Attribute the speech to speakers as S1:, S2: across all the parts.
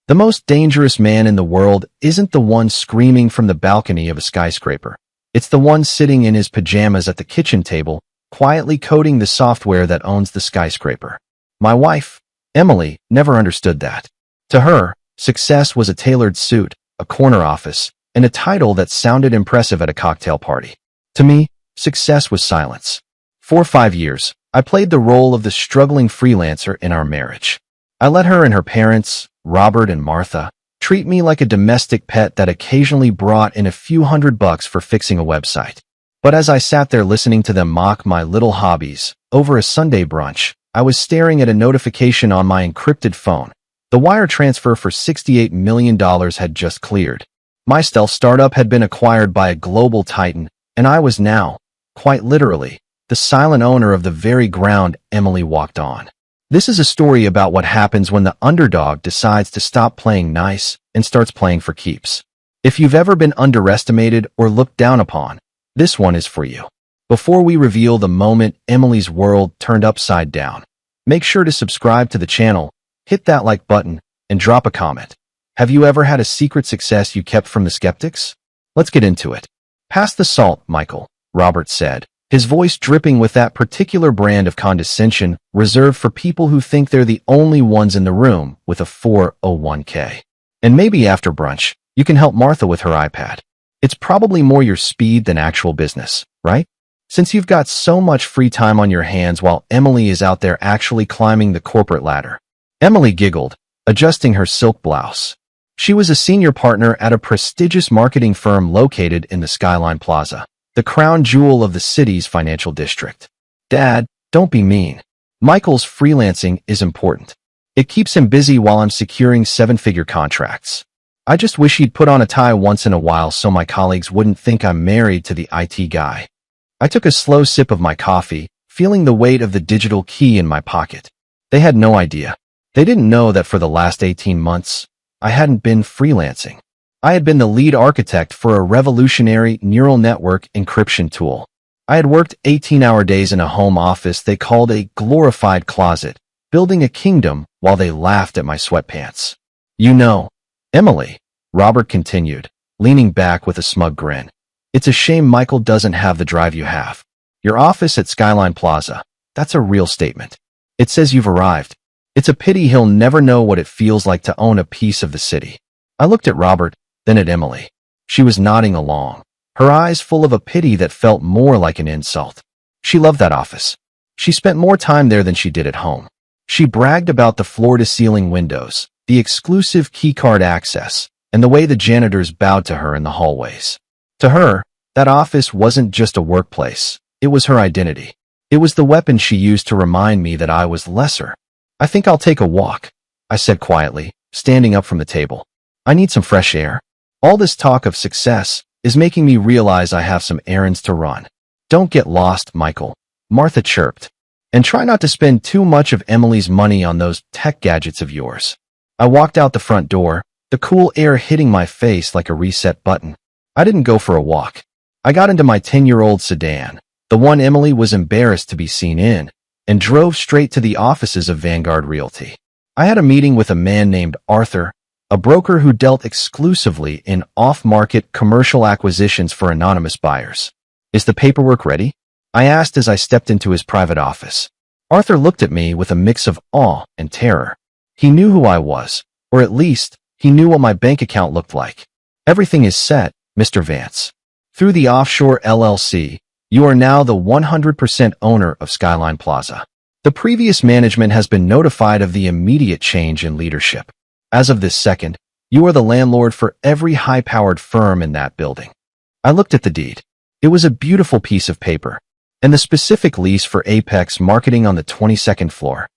S1: The most dangerous man in the world isn't the one screaming from the balcony of a skyscraper. It's the one sitting in his pajamas at the kitchen table, quietly coding the software that owns the skyscraper. My wife, Emily, never understood that. To her, success was a tailored suit, a corner office, and a title that sounded impressive at a cocktail party. To me, success was silence. For 5 years, I played the role of the struggling freelancer in our marriage. I let her and her parents, Robert and Martha, treat me like a domestic pet that occasionally brought in a few $100 for fixing a website. But as I sat there listening to them mock my little hobbies over a Sunday brunch, I was staring at a notification on my encrypted phone. The wire transfer for $68 million had just cleared. My stealth startup had been acquired by a global titan, and I was now, quite literally, the silent owner of the very ground Emily walked on. This is a story about what happens when the underdog decides to stop playing nice and starts playing for keeps. If you've ever been underestimated or looked down upon, this one is for you. Before we reveal the moment Emily's world turned upside down, make sure to subscribe to the channel, hit that like button, and drop a comment. Have you ever had a secret success you kept from the skeptics? Let's get into it. Pass the salt, Michael, Robert said, his voice dripping with that particular brand of condescension reserved for people who think they're the only ones in the room with a 401k. And maybe after brunch, you can help Martha with her iPad. It's probably more your speed than actual business, right? Since you've got so much free time on your hands while Emily is out there actually climbing the corporate ladder. Emily giggled, adjusting her silk blouse. She was a senior partner at a prestigious marketing firm located in the Skyline Plaza, the crown jewel of the city's financial district. Dad, don't be mean. Michael's freelancing is important. It keeps him busy while I'm securing 7-figure contracts. I just wish he'd put on a tie once in a while so my colleagues wouldn't think I'm married to the IT guy. I took a slow sip of my coffee, feeling the weight of the digital key in my pocket. They had no idea. They didn't know that for the last 18 months, I hadn't been freelancing. I had been the lead architect for a revolutionary neural network encryption tool. I had worked 18-hour days in a home office they called a glorified closet, building a kingdom while they laughed at my sweatpants. You know, Emily, Robert continued, leaning back with a smug grin. It's a shame Michael doesn't have the drive you have. Your office at Skyline Plaza, that's a real statement. It says you've arrived. It's a pity he'll never know what it feels like to own a piece of the city. I looked at Robert, then at Emily. She was nodding along, her eyes full of a pity that felt more like an insult. She loved that office. She spent more time there than she did at home. She bragged about the floor-to-ceiling windows, the exclusive keycard access, and the way the janitors bowed to her in the hallways. To her, that office wasn't just a workplace. It was her identity. It was the weapon she used to remind me that I was lesser. I think I'll take a walk, I said quietly, standing up from the table. I need some fresh air. All this talk of success is making me realize I have some errands to run. Don't get lost, Michael, Martha chirped. And try not to spend too much of Emily's money on those tech gadgets of yours. I walked out the front door, the cool air hitting my face like a reset button. I didn't go for a walk. I got into my 10-year-old sedan, the one Emily was embarrassed to be seen in, and drove straight to the offices of Vanguard Realty. I had a meeting with a man named Arthur, a broker who dealt exclusively in off-market commercial acquisitions for anonymous buyers. Is the paperwork ready? I asked as I stepped into his private office. Arthur looked at me with a mix of awe and terror. He knew who I was, or at least, he knew what my bank account looked like. Everything is set, Mr. Vance. Through the offshore LLC, you are now the 100% owner of Skyline Plaza. The previous management has been notified of the immediate change in leadership. As of this second, you are the landlord for every high-powered firm in that building. I looked at the deed. It was a beautiful piece of paper, and the specific lease for Apex Marketing on the 22nd floor.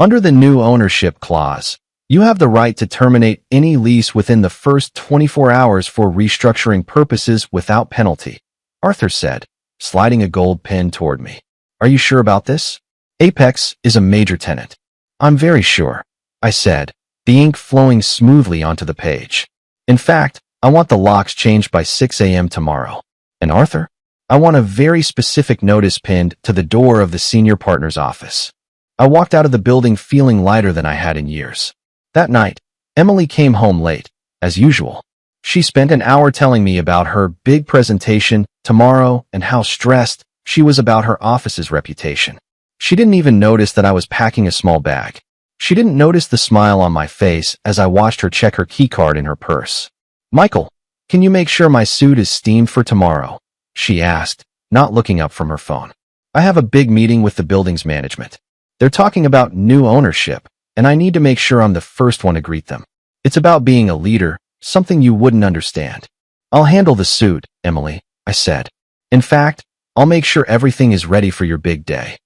S1: Under the new ownership clause, you have the right to terminate any lease within the first 24 hours for restructuring purposes without penalty, Arthur said, sliding a gold pen toward me. Are you sure about this? Apex is a major tenant. I'm very sure, I said, the ink flowing smoothly onto the page. In fact, I want the locks changed by 6 a.m. tomorrow. And Arthur? I want a very specific notice pinned to the door of the senior partner's office. I walked out of the building feeling lighter than I had in years. That night, Emily came home late, as usual. She spent an hour telling me about her big presentation tomorrow and how stressed she was about her office's reputation. She didn't even notice that I was packing a small bag. She didn't notice the smile on my face as I watched her check her keycard in her purse. "Michael, can you make sure my suit is steamed for tomorrow?" she asked, not looking up from her phone. "I have a big meeting with the building's management. They're talking about new ownership, and I need to make sure I'm the first one to greet them. It's about being a leader, something you wouldn't understand." "I'll handle the suit, Emily," I said. "In fact, I'll make sure everything is ready for your big day."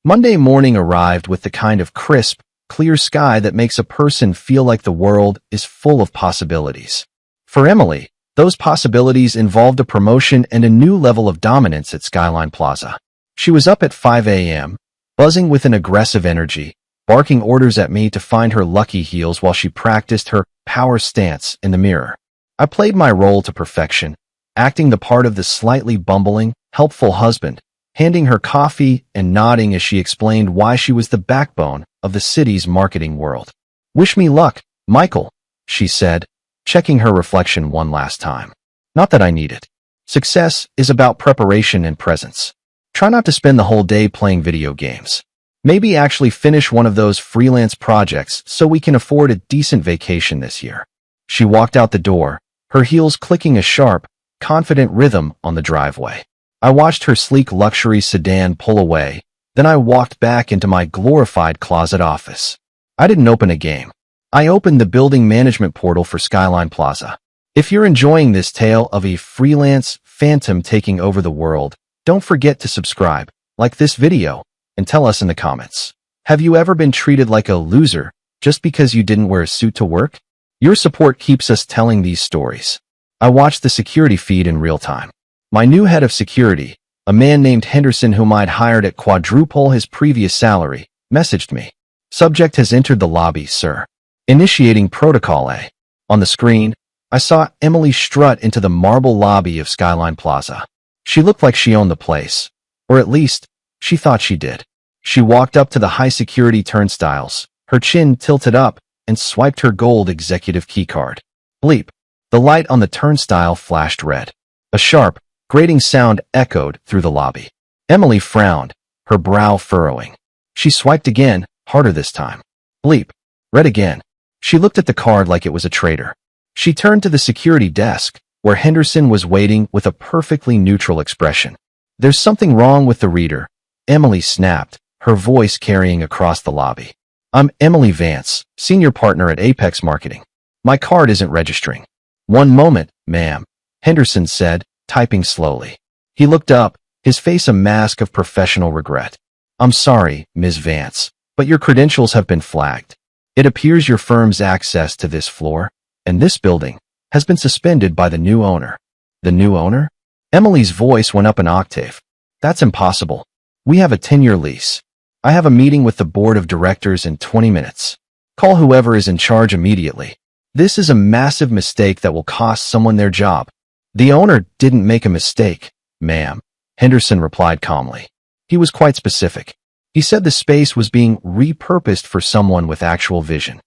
S1: Monday morning arrived with the kind of crisp, clear sky that makes a person feel like the world is full of possibilities. For Emily, those possibilities involved a promotion and a new level of dominance at Skyline Plaza. She was up at 5 a.m., buzzing with an aggressive energy, barking orders at me to find her lucky heels while she practiced her power stance in the mirror. I played my role to perfection, acting the part of the slightly bumbling, helpful husband, handing her coffee and nodding as she explained why she was the backbone of the city's marketing world. "Wish me luck, Michael," she said, checking her reflection one last time. "Not that I need it. Success is about preparation and presence. Try not to spend the whole day playing video games. Maybe actually finish one of those freelance projects so we can afford a decent vacation this year." She walked out the door, her heels clicking a sharp, confident rhythm on the driveway. I watched her sleek luxury sedan pull away, then I walked back into my glorified closet office. I didn't open a game. I opened the building management portal for Skyline Plaza. If you're enjoying this tale of a freelance phantom taking over the world, don't forget to subscribe, like this video, and tell us in the comments. Have you ever been treated like a loser just because you didn't wear a suit to work? Your support keeps us telling these stories. I watched the security feed in real time. My new head of security, a man named Henderson whom I'd hired at quadruple his previous salary, messaged me. "Subject has entered the lobby, sir. Initiating protocol A." On the screen, I saw Emily strut into the marble lobby of Skyline Plaza. She looked like she owned the place, or at least, she thought she did. She walked up to the high-security turnstiles, her chin tilted up, and swiped her gold executive keycard. Bleep. The light on the turnstile flashed red. A sharp, grating sound echoed through the lobby. Emily frowned, her brow furrowing. She swiped again, harder this time. Bleep. Red again. She looked at the card like it was a traitor. She turned to the security desk, where Henderson was waiting with a perfectly neutral expression. "There's something wrong with the reader," Emily snapped, her voice carrying across the lobby. "I'm Emily Vance, senior partner at Apex Marketing. My card isn't registering." "One moment, ma'am," Henderson said, typing slowly. He looked up, his face a mask of professional regret. "I'm sorry, Ms. Vance, but your credentials have been flagged. It appears your firm's access to this floor, and this building, has been suspended by the new owner." "The new owner?" Emily's voice went up an octave. "That's impossible. We have a 10-year lease. I have a meeting with the board of directors in 20 minutes. Call whoever is in charge immediately. This is a massive mistake that will cost someone their job." "The owner didn't make a mistake, ma'am," Henderson replied calmly. He was quite specific. He said the space was being repurposed for someone with actual vision.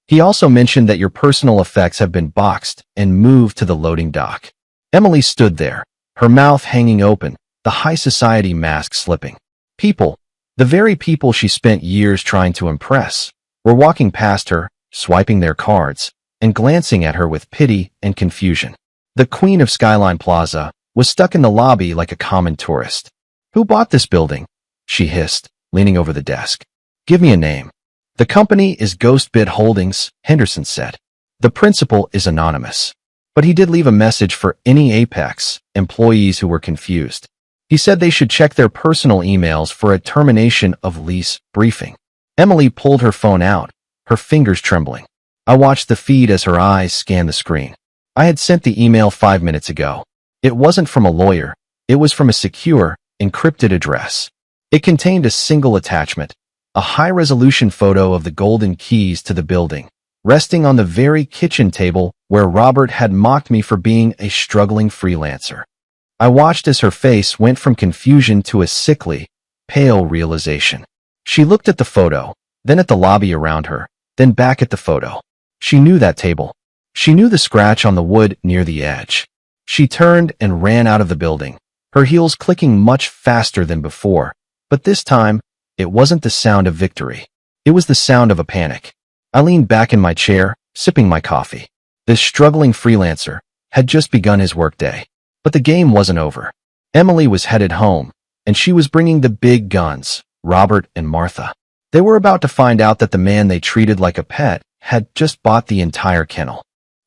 S1: He also mentioned that your personal effects have been boxed and moved to the loading dock. Emily stood there, her mouth hanging open, the high society mask slipping. People, the very people she spent years trying to impress, were walking past her, swiping their cards, and glancing at her with pity and confusion. The queen of Skyline Plaza was stuck in the lobby like a common tourist. "Who bought this building?" she hissed, leaning over the desk. "Give me a name." "The company is Ghostbit Holdings," Henderson said. "The principal is anonymous." But he did leave a message for any Apex employees who were confused. He said they should check their personal emails for a termination of lease briefing. Emily pulled her phone out, her fingers trembling. I watched the feed as her eyes scanned the screen. I had sent the email 5 minutes ago. It wasn't from a lawyer. It was from a secure, encrypted address. It contained a single attachment, a high-resolution photo of the golden keys to the building, resting on the very kitchen table where Robert had mocked me for being a struggling freelancer. I watched as her face went from confusion to a sickly, pale realization. She looked at the photo, then at the lobby around her, then back at the photo. She knew that table. She knew the scratch on the wood near the edge. She turned and ran out of the building, her heels clicking much faster than before. But this time, it wasn't the sound of victory. It was the sound of a panic. I leaned back in my chair, sipping my coffee. This struggling freelancer had just begun his workday. But the game wasn't over. Emily was headed home, and she was bringing the big guns, Robert and Martha. They were about to find out that the man they treated like a pet had just bought the entire kennel.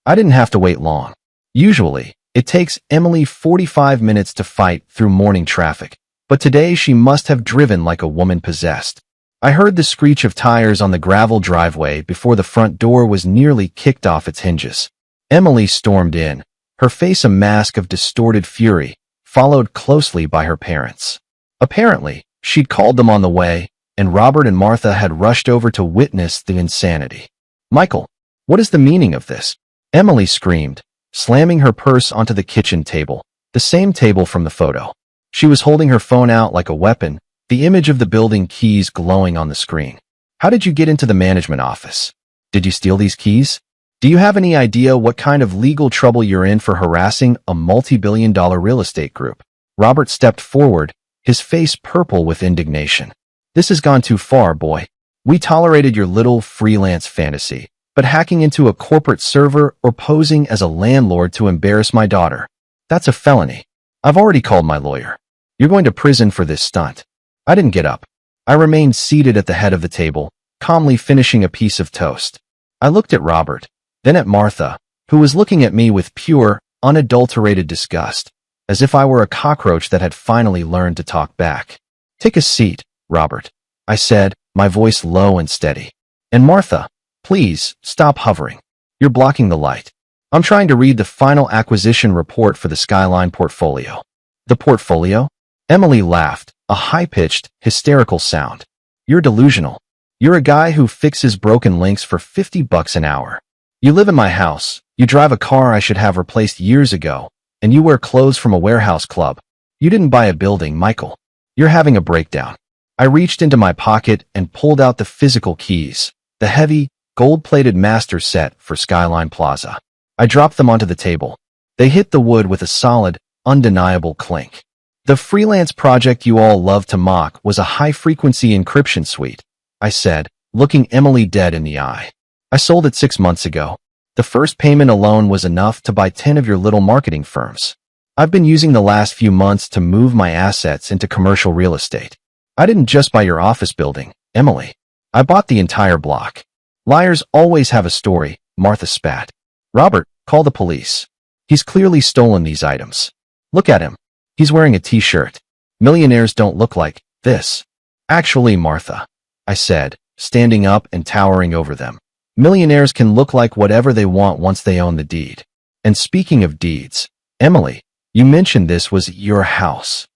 S1: I didn't have to wait long. Usually, it takes Emily 45 minutes to fight through morning traffic, but today she must have driven like a woman possessed. I heard the screech of tires on the gravel driveway before the front door was nearly kicked off its hinges. Emily stormed in, her face a mask of distorted fury, followed closely by her parents. Apparently, she'd called them on the way, and Robert and Martha had rushed over to witness the insanity. "Michael, what is the meaning of this?" Emily screamed, slamming her purse onto the kitchen table, the same table from the photo. She was holding her phone out like a weapon, the image of the building keys glowing on the screen. "How did you get into the management office? Did you steal these keys? Do you have any idea what kind of legal trouble you're in for harassing a multi-billion-dollar real estate group?" Robert stepped forward, his face purple with indignation. "This has gone too far, boy. We tolerated your little freelance fantasy, but hacking into a corporate server or posing as a landlord to embarrass my daughter, that's a felony. I've already called my lawyer. You're going to prison for this stunt." I didn't get up. I remained seated at the head of the table, calmly finishing a piece of toast. I looked at Robert, then at Martha, who was looking at me with pure, unadulterated disgust, as if I were a cockroach that had finally learned to talk back. "Take a seat, Robert," I said, my voice low and steady. "And Martha, please, stop hovering. You're blocking the light. I'm trying to read the final acquisition report for the Skyline portfolio." "The portfolio?" Emily laughed, a high-pitched, hysterical sound. "You're delusional. You're a guy who fixes broken links for $50 an hour. You live in my house, you drive a car I should have replaced years ago, and you wear clothes from a warehouse club. You didn't buy a building, Michael. You're having a breakdown." I reached into my pocket and pulled out the physical keys, the heavy, gold-plated master set for Skyline Plaza. I dropped them onto the table. They hit the wood with a solid, undeniable clink. "The freelance project you all love to mock was a high-frequency encryption suite," I said, looking Emily dead in the eye. "I sold it 6 months ago. The first payment alone was enough to buy 10 of your little marketing firms. I've been using the last few months to move my assets into commercial real estate. I didn't just buy your office building, Emily. I bought the entire block." "Liars always have a story," Martha spat. "Robert, call the police. He's clearly stolen these items. Look at him. He's wearing a t-shirt. Millionaires don't look like this." "Actually, Martha," I said, standing up and towering over them, "millionaires can look like whatever they want once they own the deed. And speaking of deeds, Emily, you mentioned this was your house."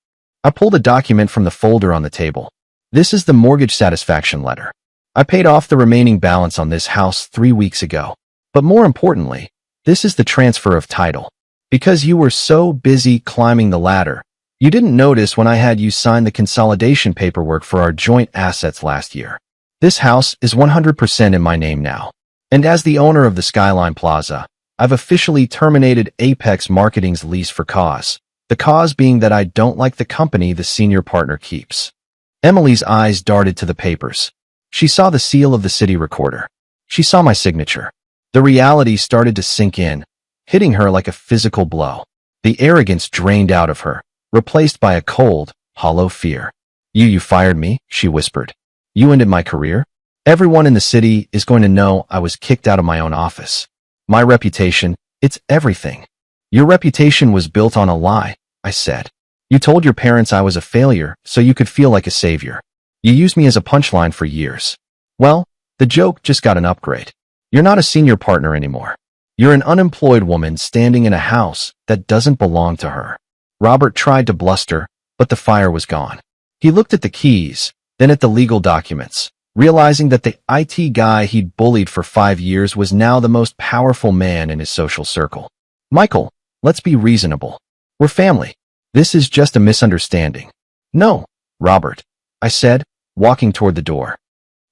S1: I pulled a document from the folder on the table. "This is the mortgage satisfaction letter. I paid off the remaining balance on this house 3 weeks ago. But more importantly, this is the transfer of title. Because you were so busy climbing the ladder, you didn't notice when I had you sign the consolidation paperwork for our joint assets last year. This house is 100% in my name now. And as the owner of the Skyline Plaza, I've officially terminated Apex Marketing's lease for cause. The cause being that I don't like the company the senior partner keeps." Emily's eyes darted to the papers. She saw the seal of the city recorder. She saw my signature. The reality started to sink in, hitting her like a physical blow. The arrogance drained out of her, replaced by a cold, hollow fear. You fired me," she whispered. "You ended my career? Everyone in the city is going to know I was kicked out of my own office. My reputation, it's everything." "Your reputation was built on a lie," I said. "You told your parents I was a failure so you could feel like a savior. You used me as a punchline for years. Well, the joke just got an upgrade. You're not a senior partner anymore. You're an unemployed woman standing in a house that doesn't belong to her." Robert tried to bluster, but the fire was gone. He looked at the keys, then at the legal documents, realizing that the IT guy he'd bullied for 5 years was now the most powerful man in his social circle. "Michael, let's be reasonable. We're family. This is just a misunderstanding." "No, Robert," I said, walking toward the door.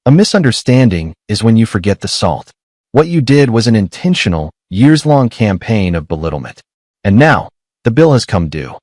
S1: "A misunderstanding is when you forget the salt. What you did was an intentional, years-long campaign of belittlement. And now, the bill has come due.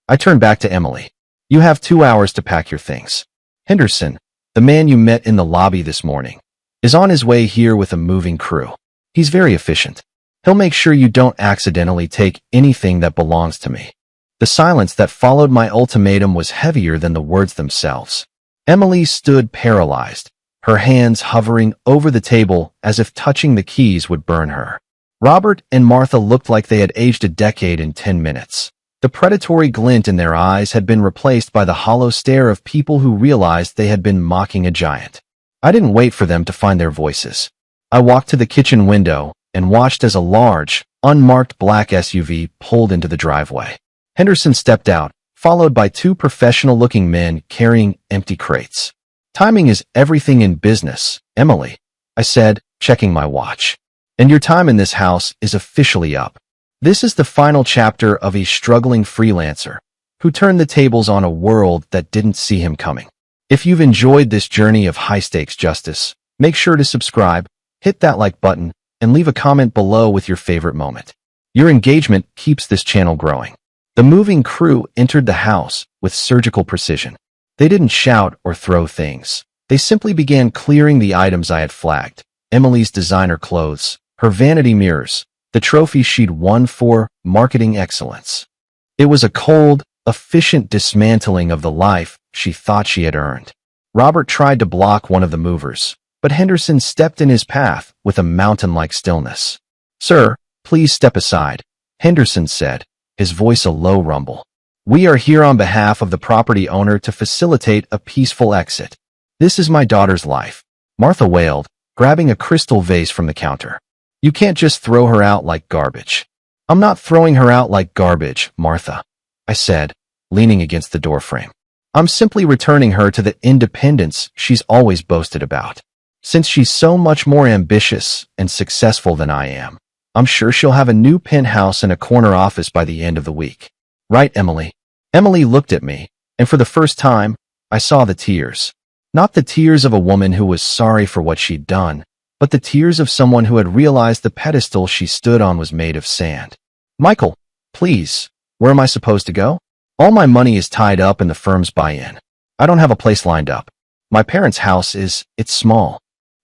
S1: I turned back to Emily. You have 2 hours to pack your things. Henderson, the man you met in the lobby this morning, is on his way here with a moving crew. He's very efficient. He'll make sure you don't accidentally take anything that belongs to me. The silence that followed my ultimatum was heavier than the words themselves. Emily stood paralyzed, her hands hovering over the table as if touching the keys would burn her. Robert and Martha looked like they had aged a decade in 10 minutes. The predatory glint in their eyes had been replaced by the hollow stare of people who realized they had been mocking a giant. I didn't wait for them to find their voices. I walked to the kitchen window and watched as a large, unmarked black SUV pulled into the driveway. Henderson stepped out, followed by 2 professional-looking men carrying empty crates. Timing is everything in business, Emily, I said, checking my watch. And your time in this house is officially up. This is the final chapter of a struggling freelancer who turned the tables on a world that didn't see him coming. If you've enjoyed this journey of high-stakes justice, make sure to subscribe, hit that like button, and leave a comment below with your favorite moment. Your engagement keeps this channel growing. The moving crew entered the house with surgical precision. They didn't shout or throw things. They simply began clearing the items I had flagged. Emily's designer clothes, her vanity mirrors, the trophies she'd won for marketing excellence. It was a cold, efficient dismantling of the life she thought she had earned. Robert tried to block one of the movers, but Henderson stepped in his path with a mountain-like stillness. "Sir, please step aside," Henderson said, his voice a low rumble. "We are here on behalf of the property owner to facilitate a peaceful exit. This is my daughter's life," Martha wailed, grabbing a crystal vase from the counter. "You can't just throw her out like garbage." "I'm not throwing her out like garbage, Martha," I said, leaning against the doorframe. "I'm simply returning her to the independence she's always boasted about. Since she's so much more ambitious and successful than I am, I'm sure she'll have a new penthouse and a corner office by the end of the week. Right, Emily?" Emily looked at me, and for the first time, I saw the tears. Not the tears of a woman who was sorry for what she'd done, but the tears of someone who had realized the pedestal she stood on was made of sand. "Michael, please, where am I supposed to go? All my money is tied up in the firm's buy-in. I don't have a place lined up. My parents' house it's small.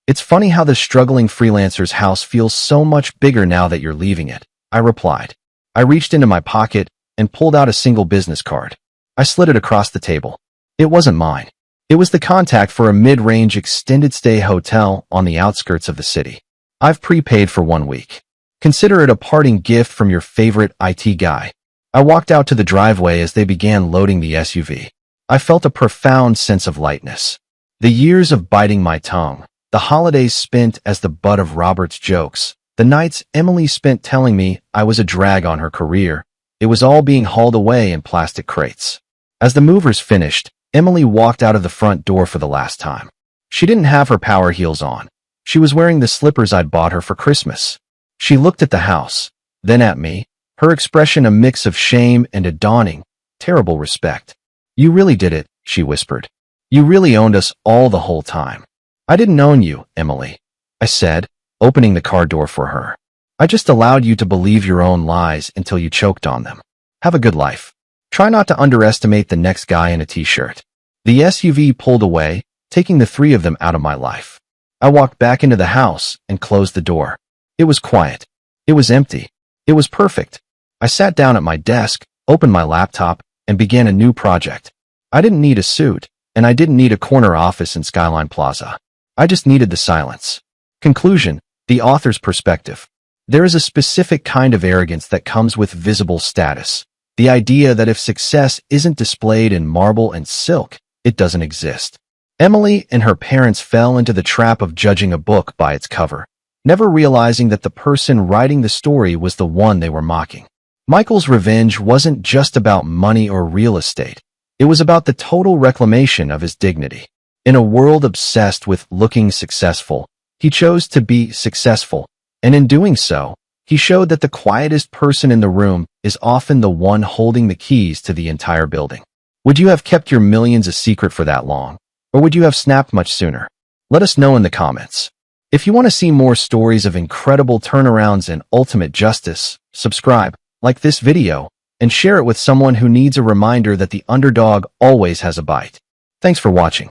S1: It's funny how the struggling freelancer's house feels so much bigger now that you're leaving it," I replied. I reached into my pocket and pulled out a single business card. I slid it across the table. It wasn't mine. It was the contact for a mid-range extended-stay hotel on the outskirts of the city. "I've prepaid for 1 week. Consider it a parting gift from your favorite IT guy." I walked out to the driveway as they began loading the SUV. I felt a profound sense of lightness. The years of biting my tongue, the holidays spent as the butt of Robert's jokes, the nights Emily spent telling me I was a drag on her career, it was all being hauled away in plastic crates. As the movers finished, Emily walked out of the front door for the last time. She didn't have her power heels on. She was wearing the slippers I'd bought her for Christmas. She looked at the house, then at me, her expression a mix of shame and a dawning, terrible respect. "You really did it," she whispered. "You really owned us all the whole time." "I didn't own you, Emily," I said, opening the car door for her. "I just allowed you to believe your own lies until you choked on them. Have a good life. Try not to underestimate the next guy in a t-shirt." The SUV pulled away, taking the 3 of them out of my life. I walked back into the house and closed the door. It was quiet. It was empty. It was perfect. I sat down at my desk, opened my laptop, and began a new project. I didn't need a suit, and I didn't need a corner office in Skyline Plaza. I just needed the silence. Conclusion: the author's perspective. There is a specific kind of arrogance that comes with visible status. The idea that if success isn't displayed in marble and silk, it doesn't exist. Emily and her parents fell into the trap of judging a book by its cover, never realizing that the person writing the story was the one they were mocking. Michael's revenge wasn't just about money or real estate. It was about the total reclamation of his dignity. In a world obsessed with looking successful, he chose to be successful, and in doing so, he showed that the quietest person in the room is often the one holding the keys to the entire building. Would you have kept your millions a secret for that long, or would you have snapped much sooner? Let us know in the comments. If you want to see more stories of incredible turnarounds and ultimate justice, subscribe, like this video, and share it with someone who needs a reminder that the underdog always has a bite. Thanks for watching.